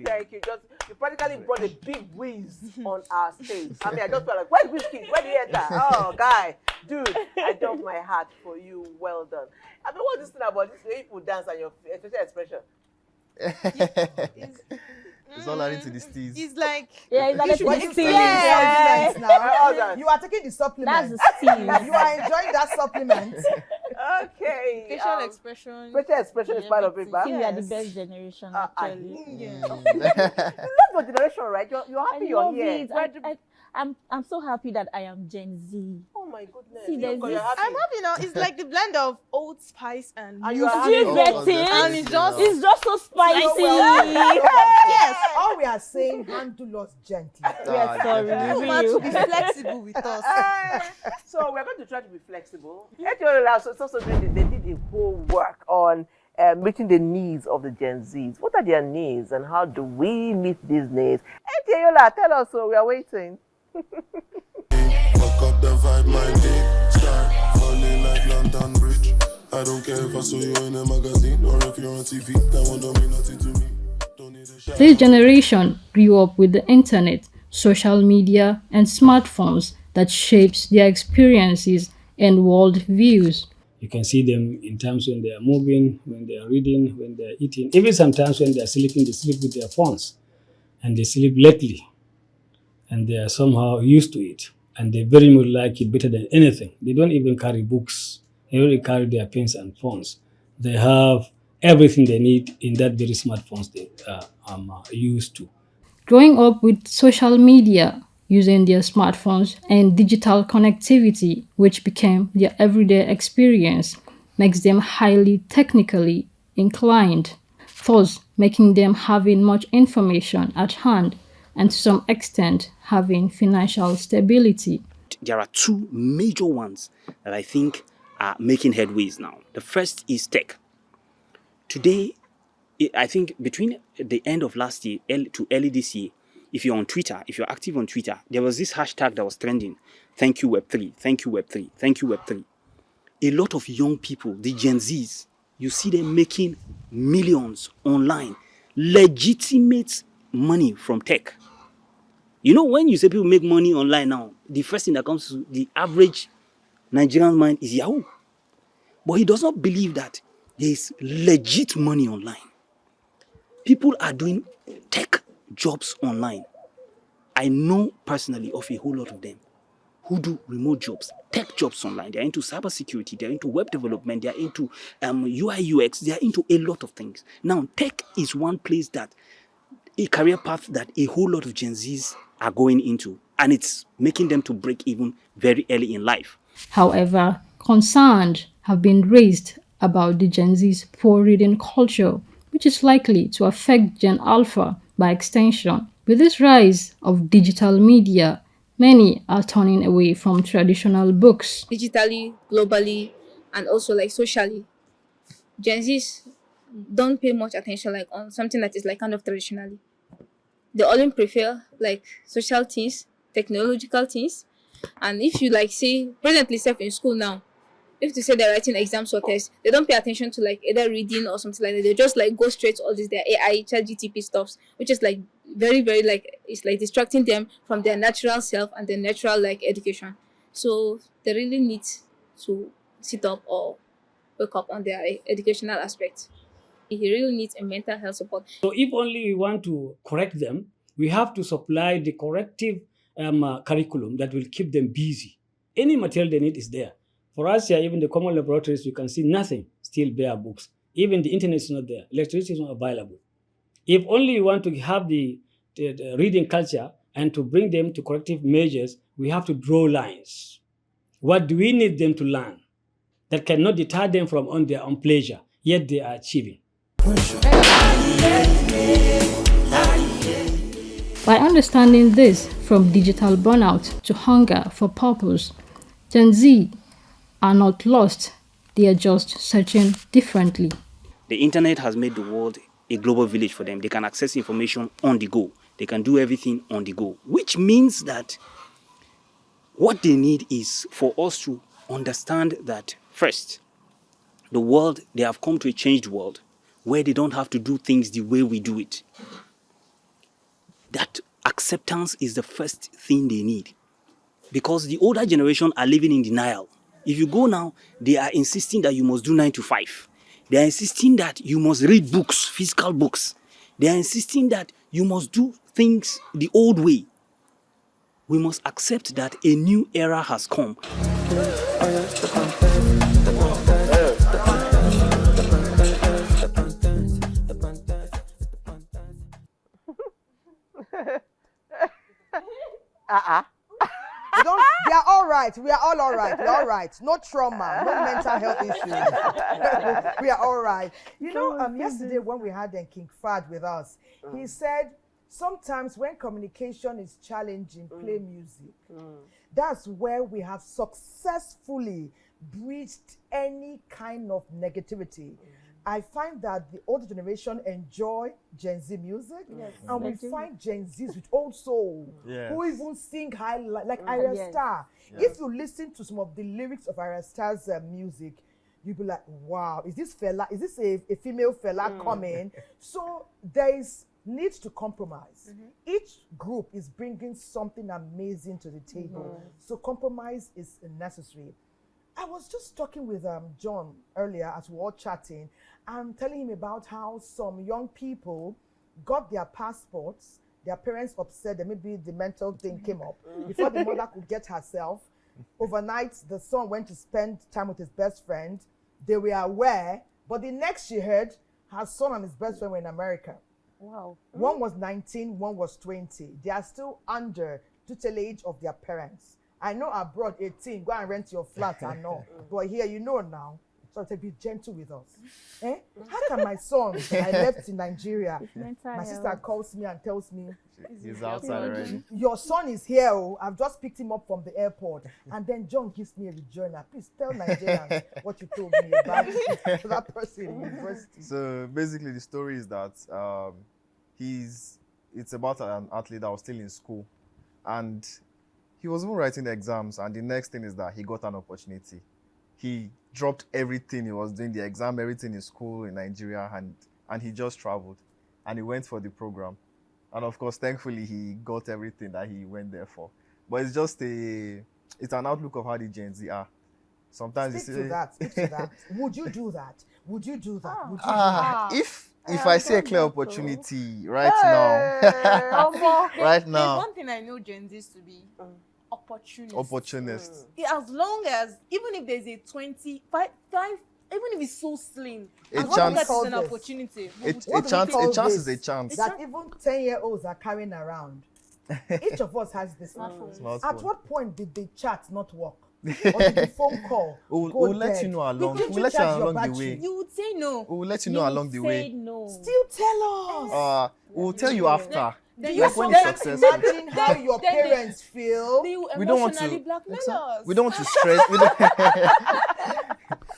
You practically brought a big whiz on our stage. I mean, I just felt like, where's Whiskey? Where did he enter? Oh, guy. Dude, I dump my heart for you. Well done. I mean, what's this thing about this way people dance and your facial expression? It's all adding to the steez. It's like you are taking the supplement. That's the steez. You are enjoying that supplement. Okay. facial expression. Facial expression is part of it, man. We are the best generation, actually. You love your generation, right? You're happy you're here. I'm so happy that I am Gen Z. Oh my goodness. See, I'm happy now. It's like the blend of Old Spice and you are happy. And it's just so spicy. Yes. All we are saying, handle us gently. Yes, sorry. To be flexible with us. So we're going to try to be flexible. They did a whole work on meeting the needs of the Gen Zs. What are their needs and how do we meet these needs? NTA, tell us, so we are waiting. Fuck up the vibe, my day. Start falling like London Bridge. I don't care if I saw you in a magazine or if you're on TV. That one don't mean nothing to me. This generation grew up with the internet, social media, and smartphones that shapes their experiences and world views. You can see them in times when they are moving, when they are reading, when they are eating. Even sometimes when they are sleeping, they sleep with their phones. And they sleep lately. And they are somehow used to it. And they very much like it better than anything. They don't even carry books. They only carry their pens and phones. They have everything they need in that very smartphones they are used to. Growing up with social media, using their smartphones and digital connectivity, which became their everyday experience, makes them highly technically inclined, thus making them having much information at hand and to some extent having financial stability. There are two major ones that I think are making headways now. The first is tech. Today, I think between the end of last year to early this year, if you're on Twitter, if you're active on Twitter, there was this hashtag that was trending. Thank you Web3, thank you Web3, thank you Web3. A lot of young people, the Gen Zs, you see them making millions online, legitimate money from tech. You know, when you say people make money online now, the first thing that comes to the average Nigerian mind is Yahoo. But he does not believe that there is legit money online. People are doing tech jobs online. I know personally of a whole lot of them who do remote jobs, tech jobs online. They're into cybersecurity, they're into web development, they're into UI, UX, they're into a lot of things. Now, tech is one place that a career path that a whole lot of Gen Zs are going into, and it's making them to break even very early in life. However, concerns have been raised about the Gen Z's poor reading culture, which is likely to affect Gen Alpha by extension. With this rise of digital media, Many are turning away from traditional books. Digitally, globally, and also like socially, Gen Zs don't pay much attention like on something that is like kind of traditionally. They only prefer like social things, technological things, and if you like say presently self in school now, if they say they're writing exams or tests, they don't pay attention to like either reading or something like that. They just like go straight to all this their AI, chat GTP stuffs, which is like very, very like it's like distracting them from their natural self and their natural like education. So they really need to sit up or wake up on their educational aspect. He really needs a mental health support. So if only we want to correct them, we have to supply the corrective curriculum that will keep them busy. Any material they need is there. For us here, even the common laboratories, you can see nothing, still bare books. Even the internet is not there. Electricity is not available. If only we want to have the reading culture and to bring them to corrective measures, we have to draw lines. What do we need them to learn that cannot deter them from on their own pleasure, yet they are achieving? By understanding this, from digital burnout to hunger for purpose, Gen Z are not lost, they are just searching differently. The internet has made the world a global village for them. They can access information on the go. They can do everything on the go, which means that what they need is for us to understand that first, the world, they have come to a changed world where they don't have to do things the way we do it. That acceptance is the first thing they need, because the older generation are living in denial. If you go now, they are insisting that you must do 9 to 5. They are insisting that you must read books, physical books. They are insisting that you must do things the old way. We must accept that a new era has come. They are all right. We are all right. We're all right. No trauma, no mental health issues. We are all right. You know, yesterday when we had King Fad with us, he said sometimes when communication is challenging, play music. That's where we have successfully breached any kind of negativity. I find that the older generation enjoy Gen Z music, and we find Gen Zs with old soul who even sing high like Arya Star. If you listen to some of the lyrics of Arya Star's music, you'll be like, wow, is this fella? Is this a female fella coming? So there is need to compromise. Each group is bringing something amazing to the table. So compromise is necessary. I was just talking with John earlier as we were all chatting. I'm telling him about how some young people got their passports. Their parents upset that maybe the mental thing came up. Before the mother could get herself, overnight the son went to spend time with his best friend. They were aware, but the next she heard, her son and his best friend were in America. Wow. One was 19, one was 20. They are still under tutelage of their parents. I know abroad, 18, go and rent your flat, I know. But here, you know now. So to be gentle with us. How can my son, I left in Nigeria, my sister calls me and tells me, he's outside already. Your son is here, oh, I've just picked him up from the airport. And then John gives me a rejoinder. Please tell Nigerians what you told me about that person in university. So basically the story is that it's about an athlete that was still in school. And he was even writing the exams, and the next thing is that he got an opportunity. He dropped everything he was doing, the exam, everything in school in Nigeria, and he just traveled. And he went for the program. And of course, thankfully, he got everything that he went there for. But it's just it's an outlook of how the Gen Z are. Sometimes Speak to that. Would you do that? Would you do that? Would you do that? If I see a clear opportunity right now, right now. There's one thing I know Gen Zs to be. Opportunist. As long as, even if there's a 25, even if it's so slim, a as long as it's an opportunity. A chance is a chance. That even 10-year-olds are carrying around. Each of us has this smartphone. At what point did the chat not work? Or did the phone call? We'll let you know along. We'll let you know along the way. You would say no. We'll let you know along the way. No. Still tell us. We'll tell you after. Then like when then you're successful. imagine how your parents feel. We don't want to. blackmail us. We don't want to stress. We don't,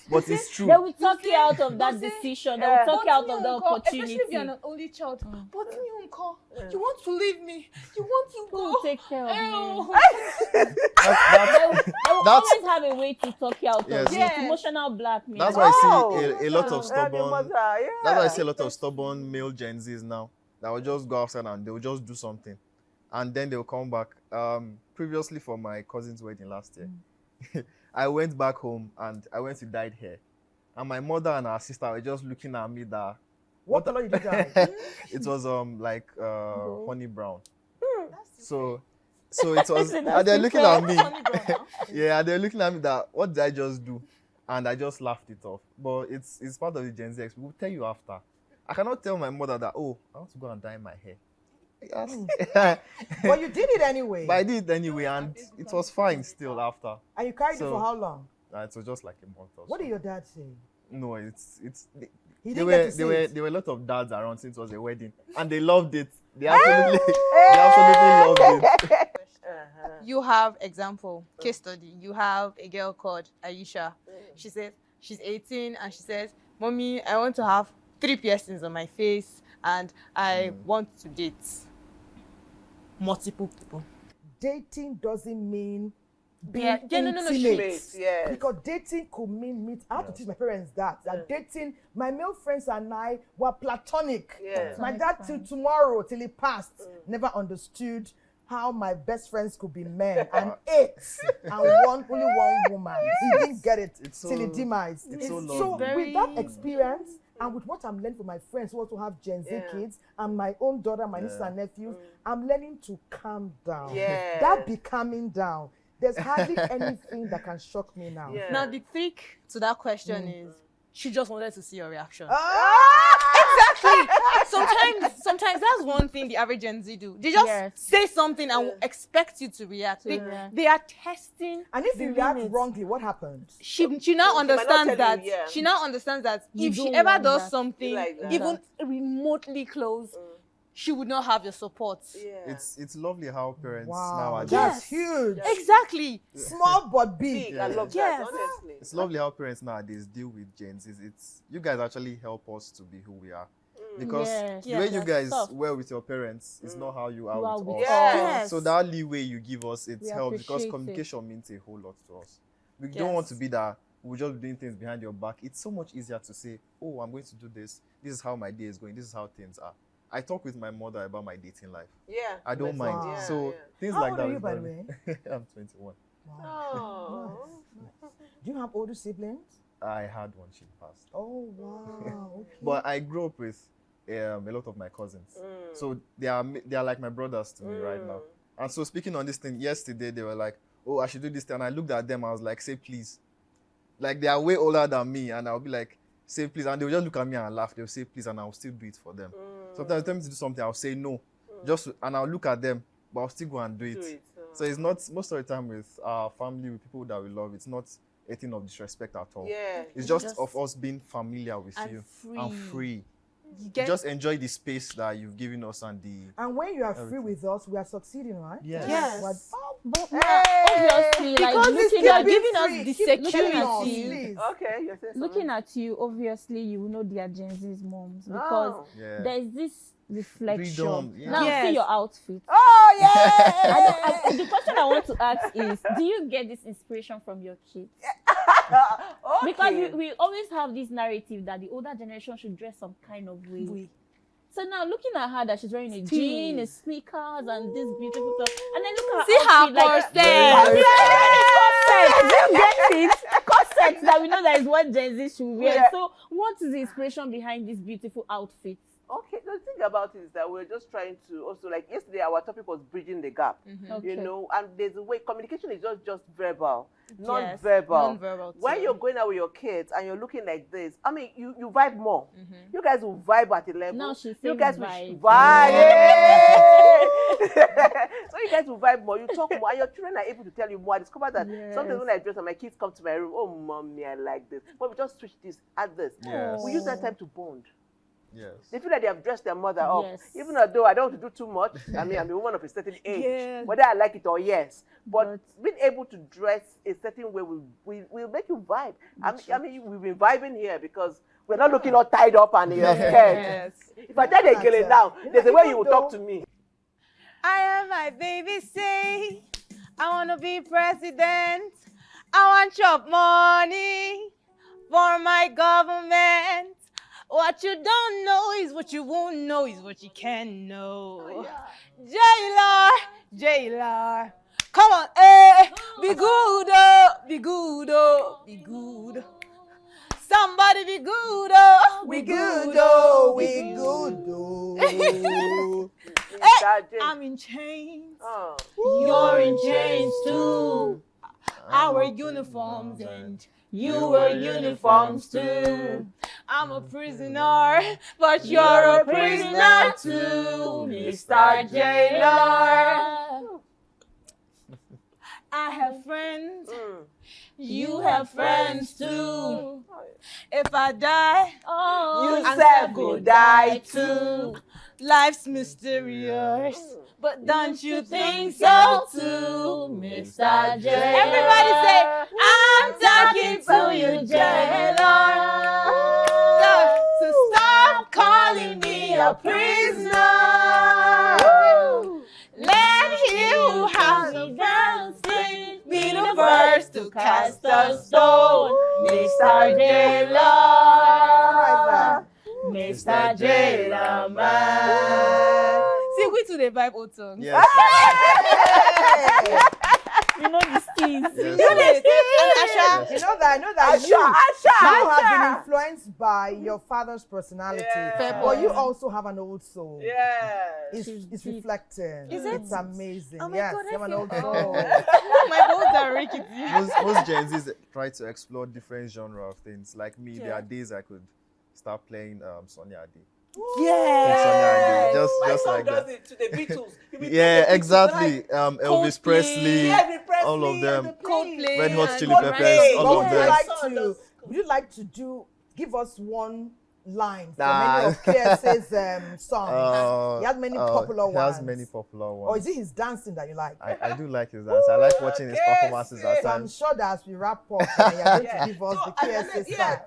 but it's true. They will talk you out of that decision. They will talk you out of the opportunity. Especially if you're an only child. But me, uncle, you want to leave me. You want to go. Who will take care of me? They will That's- always have a way to talk you out Yes. of it. Emotional blackmail. That's why I see a lot of stubborn. mother, That's why I see a lot of stubborn male Gen Zs now that will just go outside and they will just do something, and then they will come back. Previously, for my cousin's wedding last year, I went back home and I went to dyed hair, and my mother and her sister were just looking at me that. What color you did dye? It was like honey brown. So it was, and they're looking at me. Yeah, they're looking at me that what did I just do? And I just laughed it off. But it's part of the Gen Z. We'll tell you after. I cannot tell my mother that, oh, I want to go and dye my hair. But you did it anyway. But I did it anyway, and it was fine still after. And you carried it for how long? It was just like a month or so. What did your dad say? No, He there didn't were get to see there were it. there were a lot of dads around since it was a wedding, and they loved it. They absolutely loved it. You have example, case study. You have a girl called Aisha. She says she's 18 and she says, "Mommy, I want to have 3 piercings on my face and I want to date multiple people." Dating doesn't mean being Yeah, no, intimate. Yes. Because dating could mean meet. I have to teach my parents that dating, my male friends and I were platonic. Yeah. My dad till tomorrow, till he passed, never understood how my best friends could be men and 8 and only one woman. He didn't get it till he demised. It's so So lovely. with that experience and with what I'm learning from my friends who also have Gen Z kids and my own daughter, my nieces and nephews, I'm learning to calm down. Yeah. That be calming down. There's hardly anything that can shock me now. Now the trick to that question is she just wanted to see your reaction. Exactly. Sometimes that's one thing the average Gen Z do. They just say something and will expect you to react. They are testing. And if the you react limits. wrongly, what happens? She now She might not understands tell that you, she now understands that You if she don't ever want does that. something Like that. even remotely close, she would not have your support. It's lovely how parents Wow, nowadays. that's huge. Exactly. Small but big. Big. I love Yes. that, honestly. It's lovely how parents nowadays deal with Gen Zs. It's you guys actually help us to be who we are. Because Yes. the way you That's guys soft. were with your parents is not how you You are are with with us. Yes. So that leeway you give us, it's We helped because appreciate it. communication means a whole lot to us. We don't want to be that we're just doing things behind your back. It's so much easier to say, oh, I'm going to do this. This is how my day is going. This is how things are. I talk with my mother about my dating life. Yeah. I don't mind. Wow. So things How like old that. are you, is by the lovely. I'm 21. Oh. Do you have older siblings? I had one, she passed. Oh, wow. Okay. But I grew up with a lot of my cousins. So they are like my brothers to me right now. And so speaking on this thing, yesterday they were like, oh, I should do this thing. And I looked at them, I was like, say please. Like they are way older than me. And I'll be like, say please. And they'll just look at me and laugh. They'll say please and I'll still do it for them. Sometimes they tell me to do something, I'll say no. And I'll look at them, but I'll still go and do it. So it's not, most of the time with our family, with people that we love, it's not a thing of disrespect at all. Yeah. It's just of us being familiar with you and free. You Just enjoy the space that you've given us and the. And when you are free with us, we are succeeding, right? Yes. Yes. But obviously, like Because it's looking at keep giving free. us the Keep looking security. at us, please. Okay, you're saying Looking at you, obviously, you will know they are Gen Z's moms because Oh. Yeah. there's this reflection. Freedom, yeah. Now, Yes. see your outfit. Oh, yeah! The question I want to ask is, do you get this inspiration from your kids? Because we always have this narrative that the older generation should dress some kind of way. So now looking at her that she's wearing a jean, a sneakers, and this beautiful top, and then look at her See her outfit, like corset. corset. You get it? Corset that we know that is what Gen Z should wear. Yeah. So what is the inspiration behind this beautiful outfit? Okay, the thing about it is that we're just trying to also, like yesterday, our topic was bridging the gap. Okay. You know, and there's a way communication is just verbal, Yes, non-verbal. non-verbal When too. you're going out with your kids and you're looking like this, I mean, you vibe more. You guys will vibe at a level. Now she's you saying guys will vibe. So you guys will vibe more. You talk more, and your children are able to tell you more. I discovered that something when I dress and my kids come to my room, oh mommy, I like this. But we just switch this, add this. Yes. We use that time to bond. Yes. They feel like they have dressed their mother up. Yes. Even though I don't want to do too much. I mean, I'm a woman of a certain age. Yes. Whether I like it or yes. But being able to dress a certain way will make you vibe. I mean, we've been vibing here because we're not looking all tied up and scared. Yes. If I tell you now, there's a way you will talk to me. I am my baby say, I want to be president. I want chop money for my government. What you don't know is what you won't know is what you can know. Jailer, come on, be good, be good, be good. Somebody be good, we good, we good. Hey, I'm in chains. You're in chains too. Our uniforms and you were uniforms too. I'm a prisoner, but you're a prisoner too, Mr. Jailer. I have friends, you have friends too. If I die, you said go die too. Life's mysterious, but don't you think so too, Mr. Jailer? Everybody say, I'm talking to you, Jailer. So stop calling me a prisoner. Let he who has the first thing be the first to cast a stone, Mr. Jailer. Mr. Jailer man. See, we to the vibe old song. Yes. You know the steez. Yes. You know the steez. And Asha. You know that you have been influenced by your father's personality. But you also have an old soul. Yes. It's reflecting. Is it? It's amazing. Oh my yes, God, you have an I old feel- soul. My bones are rickety. Most Gen Zs try to explore different genre of things. Like me, there are days I could start playing Sonia Ade. Yes. Just My like son that. does it to the Beatles. He be playing Yeah, the Beatles, exactly. like Elvis Presley, all of them. Coldplay, Red Hot Chili Coldplay. Peppers, all What of would you them. like to? Would you like to give us one line from Nah. any of KS's songs? He has many popular He ones. has many popular Or ones. is it his dancing that you like? I do like his dance. I like watching his performances at So I'm times. sure that as we wrap up, you're going to give us the KS's side.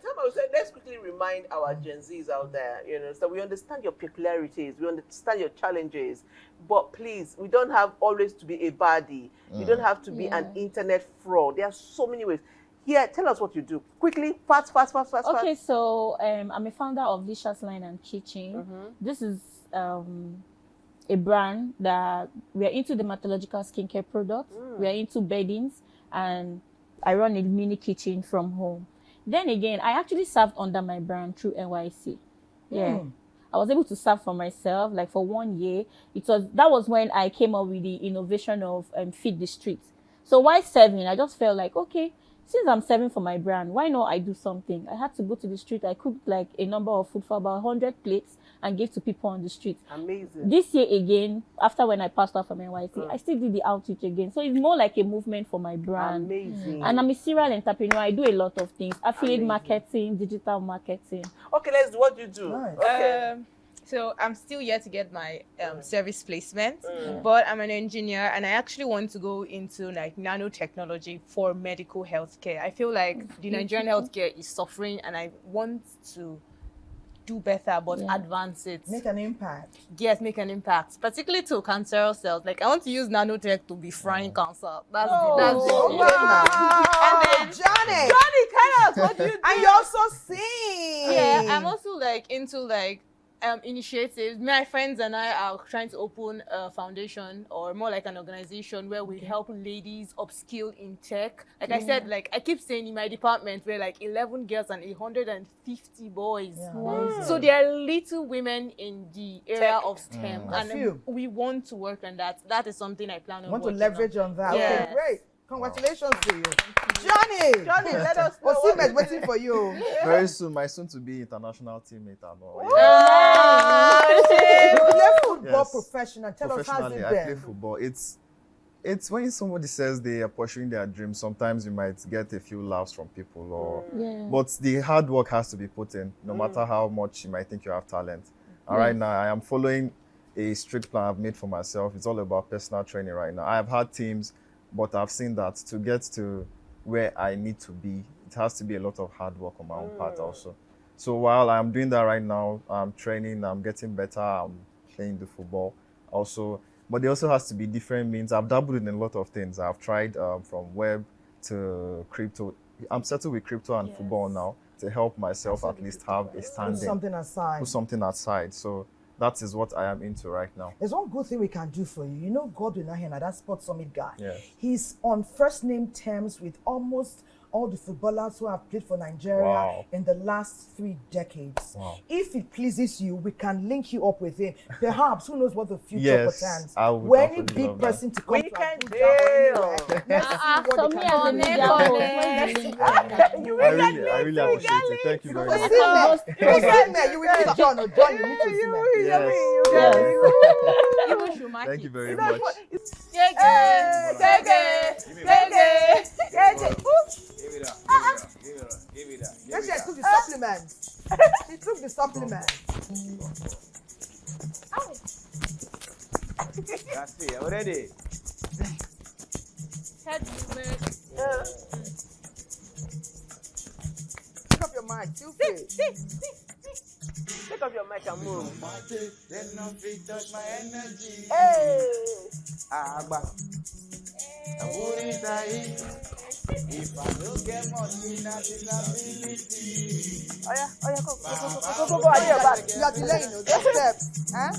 Let's quickly remind our Gen Zs out there, so we understand your peculiarities, we understand your challenges, but please, we don't have always to be a baddie. You don't have to be an internet fraud. There are so many ways. Here, tell us what you do. Quickly, fast. Okay, so I'm a founder of Licious Line and Kitchen. This is a brand that we are into dermatological skincare products. We are into beddings, and I run a mini kitchen from home. Then again, I actually served under my brand through NYC. Yeah. I was able to serve for myself, like for 1 year. That was when I came up with the innovation of Feed the Streets. So while serving, I just felt like, okay, since I'm serving for my brand, why not I do something? I had to go to the street. I cooked like a number of food for about 100 plates and gave to people on the street. Amazing. This year again, after when I passed out from NYC, I still did the outreach again. So it's more like a movement for my brand. Amazing. And I'm a serial entrepreneur. I do a lot of things. Affiliate marketing, digital marketing. Okay, let's do what you do. Nice. Okay. So I'm still yet to get my service placement, but I'm an engineer and I actually want to go into like nanotechnology for medical healthcare. I feel like the Nigerian healthcare is suffering and I want to do better, but advance it. Make an impact. Yes, make an impact, particularly to cancerous cells. Like I want to use nanotech to be frying cancer. That's it. Wow. And then Johnny, tell us what you do. and you also sing. Yeah, I'm also like into like initiatives. My friends and I are trying to open a foundation or more like an organization where we help ladies upskill in tech. Like I said, like I keep saying in my department we're like 11 girls and 150 boys. So there are little women in the area of STEM and we want to work on that. That is something I plan on Want to working leverage on that. Yes. Okay, great. Congratulations to you. Johnny, let us know. Osimhen is waiting for you. Very soon, my soon-to-be international teammate and all. You play football professional. Tell us how's Professionally, it I play been? football. It's it's when somebody says they are pursuing their dreams, sometimes you might get a few laughs from people, or but the hard work has to be put in, no matter how much you might think you have talent. And right now, I am following a strict plan I've made for myself. It's all about personal training right now. I have had teams, but I've seen that to get to where I need to be, it has to be a lot of hard work on my own part also. So while I'm doing that right now, I'm training, I'm getting better, I'm playing the football also. But there also has to be different means. I've dabbled in a lot of things. I've tried from web to crypto. I'm settled with crypto and football now to help myself at least have a standing. Put something aside. Put something aside. So that is what I am into right now. There's one good thing we can do for you. You know Godwin Ahena, that Sports Summit guy. Yeah. He's on first name terms with almost all the footballers who have played for Nigeria in the last 3 decades. If it pleases you, we can link you up with him. Perhaps, who knows what the future portends. When any big person to come we to can Abuja deal. so me as a media I really appreciate it. Thank you very much. You will meet John or John, you meet Thank you very much. She took the supplement. She took the supplement. That's it, already. Pick up your mic, feel free. Pick up your mic and move. Then nothing touch my energy. Hey! Agba. I wouldn't die if I don't get money, not disability. Oh yeah, go. I hear back. You are delaying, no? Just step. Huh?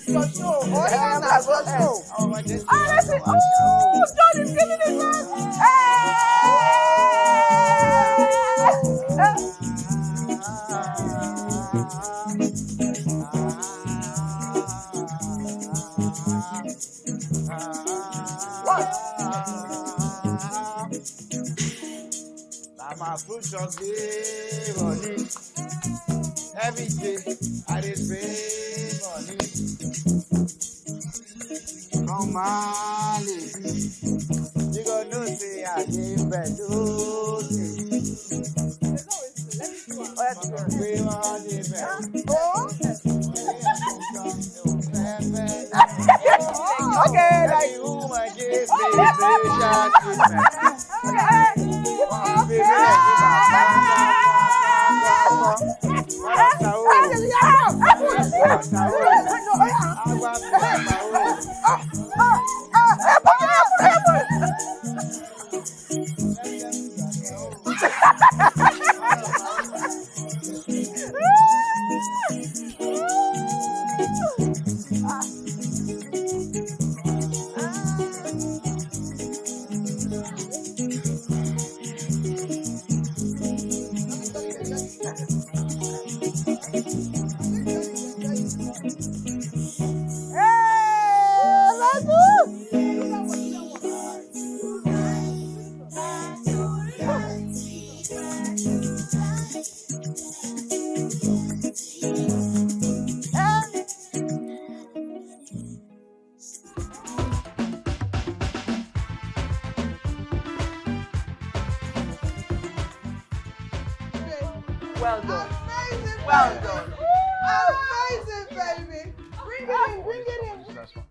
Your show. Oh, yeah, that's your show. Oh, that's it. Oh, John is giving it back. My food shop money. Every day I dey pay money. Come on, lady. You gonna know say I dey bend Okay, like who I give special treatment. Well done. Amazing, well done. Amazing, baby. Bring it in.